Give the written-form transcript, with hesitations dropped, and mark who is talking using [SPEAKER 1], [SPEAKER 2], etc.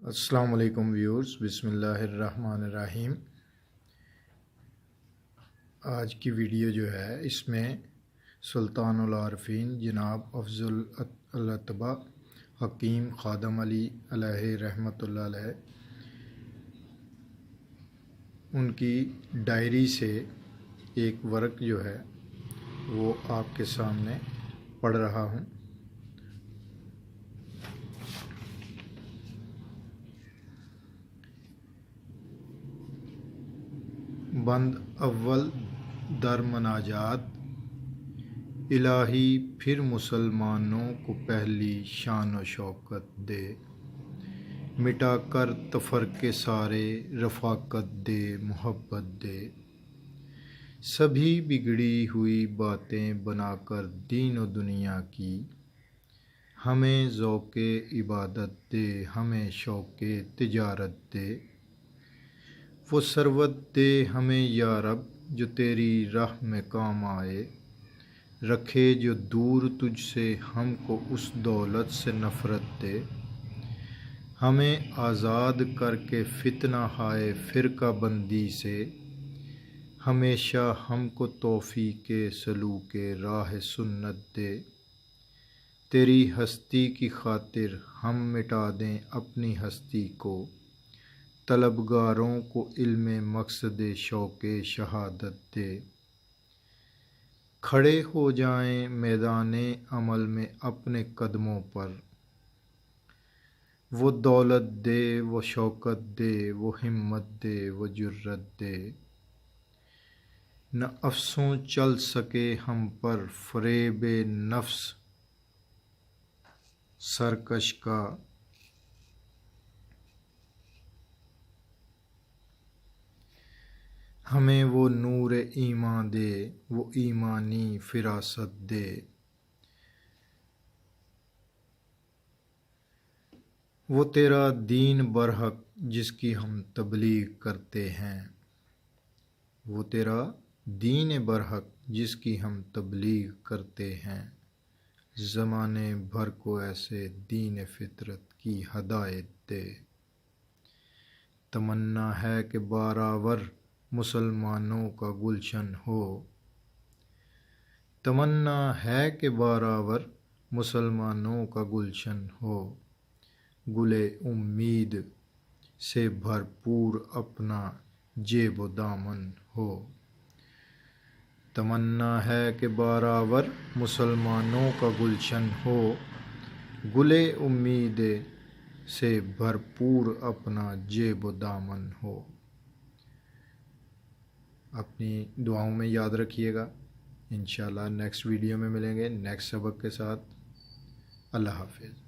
[SPEAKER 1] السلام علیکم ویورز، بسم اللہ الرحمن الرحیم۔ آج کی ویڈیو جو ہے اس میں سلطان العارفین جناب افضل الاتباء حکیم خادم علی علیہ رحمۃ اللہ علیہ ان کی ڈائری سے ایک ورق جو ہے وہ آپ کے سامنے پڑھ رہا ہوں۔ بند اول در مناجات، الہی پھر مسلمانوں کو پہلی شان و شوکت دے، مٹا کر تفرقے سارے رفاقت دے، محبت دے، سبھی بگڑی ہوئی باتیں بنا کر دین و دنیا کی، ہمیں ذوق عبادت دے، ہمیں شوق تجارت دے، وہ ثروت دے ہمیں یا رب جو تیری راہ میں کام آئے، رکھے جو دور تجھ سے ہم کو اس دولت سے نفرت دے، ہمیں آزاد کر کے فتنہ ہائے فرقہ بندی سے، ہمیشہ ہم کو توفیق سلوک راہ سنت دے، تیری ہستی کی خاطر ہم مٹا دیں اپنی ہستی کو، طلبگاروں کو علم مقصد شوق شہادت دے، کھڑے ہو جائیں میدان عمل میں اپنے قدموں پر، وہ دولت دے، وہ شوکت دے، وہ ہمت دے، وہ جرت دے، نہ افسوں چل سکے ہم پر فریب نفس سرکش کا، ہمیں وہ نور ایمان دے، وہ ایمانی فراست دے، وہ تیرا دین برحق جس کی ہم تبلیغ کرتے ہیں، وہ تیرا دین برحق جس کی ہم تبلیغ کرتے ہیں، زمانے بھر کو ایسے دین فطرت کی ہدایت دے، تمنا ہے کہ بارآور مسلمانوں کا گلشن ہو، تمنا ہے کہ بارآور مسلمانوں کا گلشن ہو، گل امید سے بھرپور اپنا جیب و دامن ہو، تمنا ہے کہ بارآور مسلمانوں کا گلشن ہو، گل امید سے بھرپور اپنا جیب و دامن ہو۔ اپنی دعاؤں میں یاد رکھیے گا۔ انشاءاللہ نیکسٹ ویڈیو میں ملیں گے نیکسٹ سبق کے ساتھ۔ اللہ حافظ۔